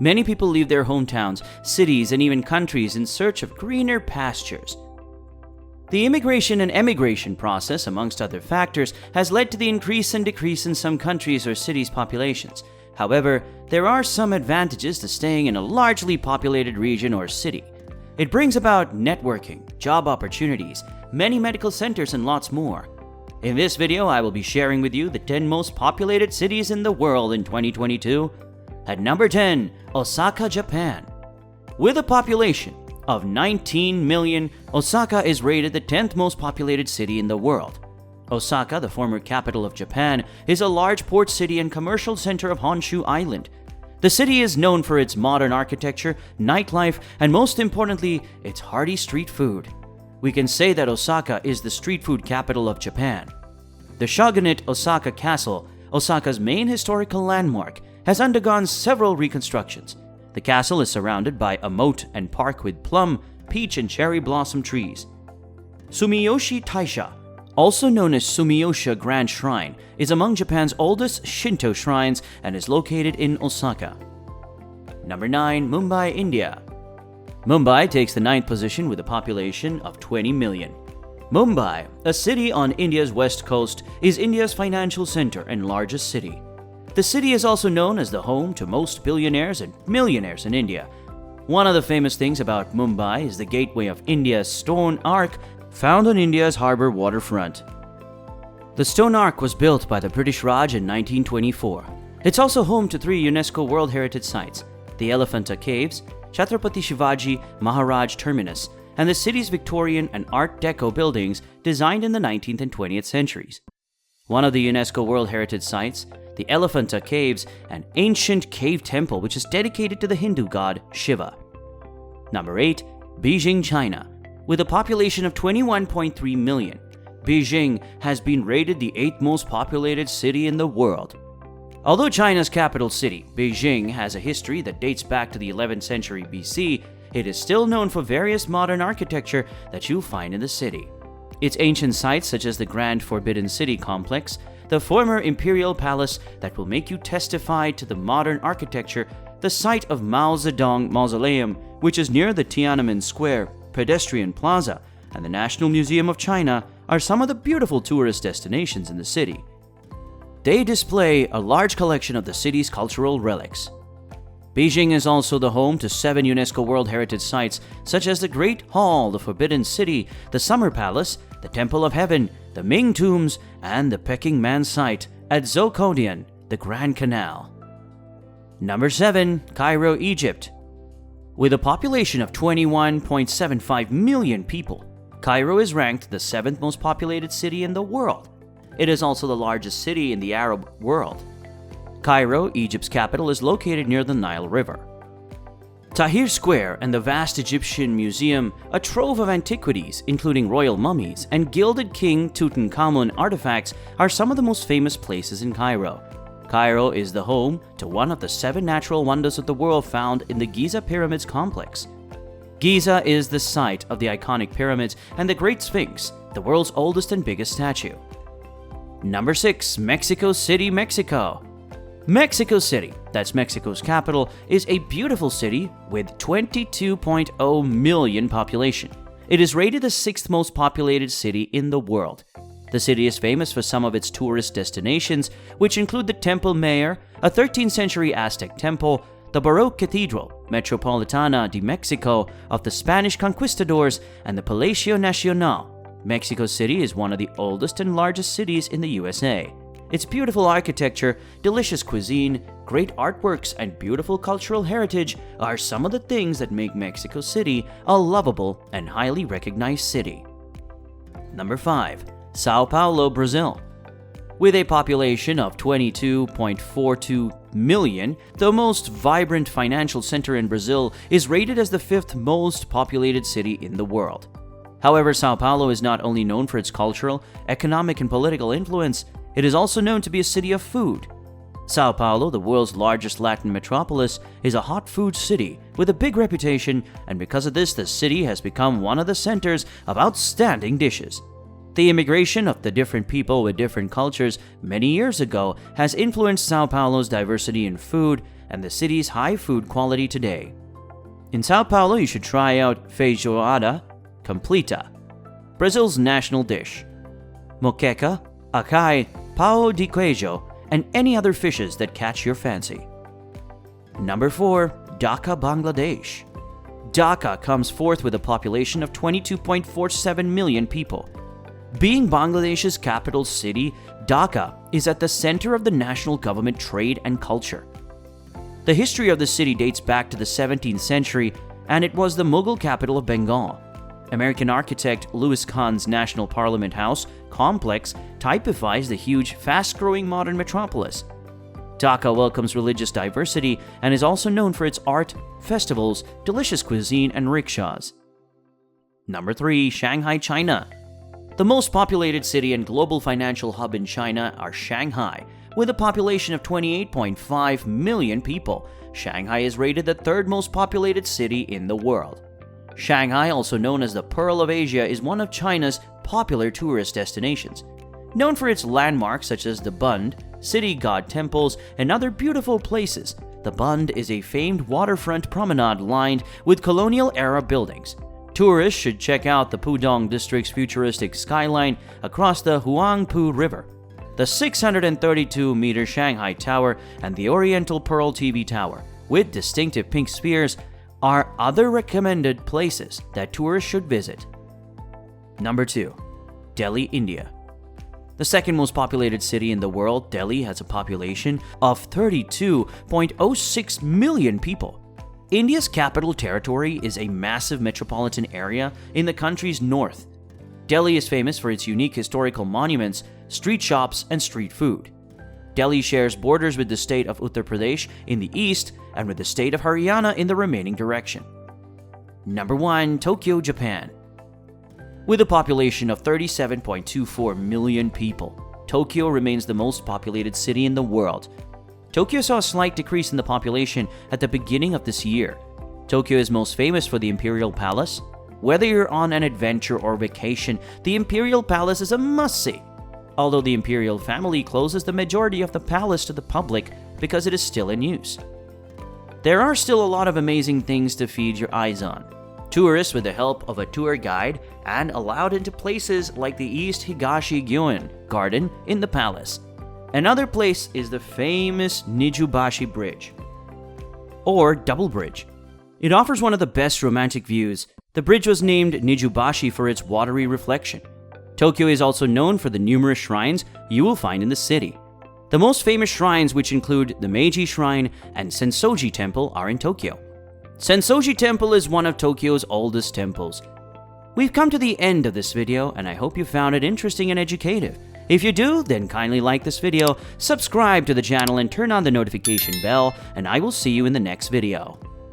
Many people leave their hometowns, cities, and even countries in search of greener pastures. The immigration and emigration process, amongst other factors, has led to the increase and decrease in some countries' or cities' populations. However, there are some advantages to staying in a largely populated region or city. It brings about networking, job opportunities, many medical centers, and lots more. In this video, I will be sharing with you the 10 most populated cities in the world in 2022. At number 10, Osaka, Japan. With a population of 19 million, Osaka is rated the 10th most populated city in the world. Osaka, the former capital of Japan, is a large port city and commercial center of Honshu Island. The city is known for its modern architecture, nightlife, and most importantly, its hearty street food. We can say that Osaka is the street food capital of Japan. The Shogunate Osaka Castle, Osaka's main historical landmark, has undergone several reconstructions. The castle is surrounded by a moat and park with plum, peach, and cherry blossom trees. Sumiyoshi Taisha, also known as Sumiyoshi Grand Shrine, is among Japan's oldest Shinto shrines and is located in Osaka. Number 9, Mumbai, India. Mumbai takes the 9th position with a population of 20 million. Mumbai, a city on India's west coast, is India's financial center and largest city. The city is also known as the home to most billionaires and millionaires in India. One of the famous things about Mumbai is the Gateway of India's stone arch found on India's harbour waterfront. The stone arch was built by the British Raj in 1924. It's also home to 3 UNESCO World Heritage Sites: the Elephanta Caves, Chhatrapati Shivaji Maharaj Terminus, and the city's Victorian and Art Deco buildings designed in the 19th and 20th centuries. One of the UNESCO World Heritage Sites, the Elephanta Caves, an ancient cave temple which is dedicated to the Hindu god Shiva. Number 8, Beijing, China. With a population of 21.3 million, Beijing has been rated the 8th most populated city in the world. Although China's capital city, Beijing, has a history that dates back to the 11th century BC, it is still known for various modern architecture that you'll find in the city. Its ancient sites such as the Grand Forbidden City complex, the former imperial palace that will make you testify to the modern architecture, the site of Mao Zedong Mausoleum, which is near the Tiananmen Square pedestrian plaza, and the National Museum of China are some of the beautiful tourist destinations in the city. They display a large collection of the city's cultural relics. Beijing is also the home to 7 UNESCO World Heritage Sites such as the Great Hall, the Forbidden City, the Summer Palace, the Temple of Heaven, the Ming Tombs, and the Peking Man site at Zhoukoudian, the Grand Canal. Number 7, Cairo, Egypt. With a population of 21.75 million people, Cairo is ranked the 7th most populated city in the world. It is also the largest city in the Arab world. Cairo, Egypt's capital, is located near the Nile River. Tahrir Square and the vast Egyptian Museum, a trove of antiquities, including royal mummies and gilded King Tutankhamun artifacts, are some of the most famous places in Cairo. Cairo is the home to one of the 7 natural wonders of the world found in the Giza Pyramids complex. Giza is the site of the iconic pyramids and the Great Sphinx, the world's oldest and biggest statue. Number 6, Mexico City, Mexico. Mexico City, that's Mexico's capital, is a beautiful city with 22.0 million population. It is rated the 6th most populated city in the world. The city is famous for some of its tourist destinations, which include the Temple Mayor, a 13th century Aztec temple, the Baroque Cathedral, Metropolitana de Mexico of the Spanish conquistadors, and the Palacio Nacional. Mexico City is one of the oldest and largest cities in the USA. Its beautiful architecture, delicious cuisine, great artworks, and beautiful cultural heritage are some of the things that make Mexico City a lovable and highly recognized city. Number 5, Sao Paulo, Brazil. With a population of 22.42 million, the most vibrant financial center in Brazil is rated as the 5th most populated city in the world. However, Sao Paulo is not only known for its cultural, economic, and political influence, it is also known to be a city of food. Sao Paulo, the world's largest Latin metropolis, is a hot food city with a big reputation, and because of this, the city has become one of the centers of outstanding dishes. The immigration of the different people with different cultures many years ago has influenced Sao Paulo's diversity in food, and the city's high food quality today. In Sao Paulo, you should try out feijoada completa, Brazil's national dish, moqueca, acai, pão de queijo, and any other fishes that catch your fancy. Number 4. Dhaka, Bangladesh. Dhaka comes fourth with a population of 22.47 million people. Being Bangladesh's capital city, Dhaka is at the center of the national government trade and culture. The history of the city dates back to the 17th century, and it was the Mughal capital of Bengal. American architect Louis Kahn's National Parliament House complex typifies the huge, fast-growing modern metropolis. Dhaka welcomes religious diversity and is also known for its art, festivals, delicious cuisine, and rickshaws. Number 3. Shanghai, China. The most populated city and global financial hub in China are Shanghai. With a population of 28.5 million people, Shanghai is rated the third most populated city in the world. Shanghai, also known as the Pearl of Asia, is one of China's popular tourist destinations. Known for its landmarks such as the Bund, city god temples, and other beautiful places, the Bund is a famed waterfront promenade lined with colonial-era buildings. Tourists should check out the Pudong district's futuristic skyline across the Huangpu River, the 632-meter Shanghai Tower, and the Oriental Pearl TV Tower, with distinctive pink spheres, are other recommended places that tourists should visit. Number 2. Delhi, India. The second most populated city in the world, Delhi has a population of 32.06 million people. India's capital territory is a massive metropolitan area in the country's north. Delhi is famous for its unique historical monuments, street shops, and street food. Delhi shares borders with the state of Uttar Pradesh in the east and with the state of Haryana in the remaining direction. Number 1. Tokyo, Japan. With a population of 37.24 million people, Tokyo remains the most populated city in the world. Tokyo saw a slight decrease in the population at the beginning of this year. Tokyo is most famous for the Imperial Palace. Whether you're on an adventure or vacation, the Imperial Palace is a must-see. Although the imperial family closes the majority of the palace to the public because it is still in use. There are still a lot of amazing things to feed your eyes on. Tourists, with the help of a tour guide, and allowed into places like the East Higashi-gyoen Garden in the palace. Another place is the famous Nijubashi Bridge, or Double Bridge. It offers one of the best romantic views. The bridge was named Nijubashi for its watery reflection. Tokyo is also known for the numerous shrines you will find in the city. The most famous shrines, which include the Meiji Shrine and Sensoji Temple, are in Tokyo. Sensoji Temple is one of Tokyo's oldest temples. We've come to the end of this video, and I hope you found it interesting and educative. If you do, then kindly like this video, subscribe to the channel, and turn on the notification bell, and I will see you in the next video.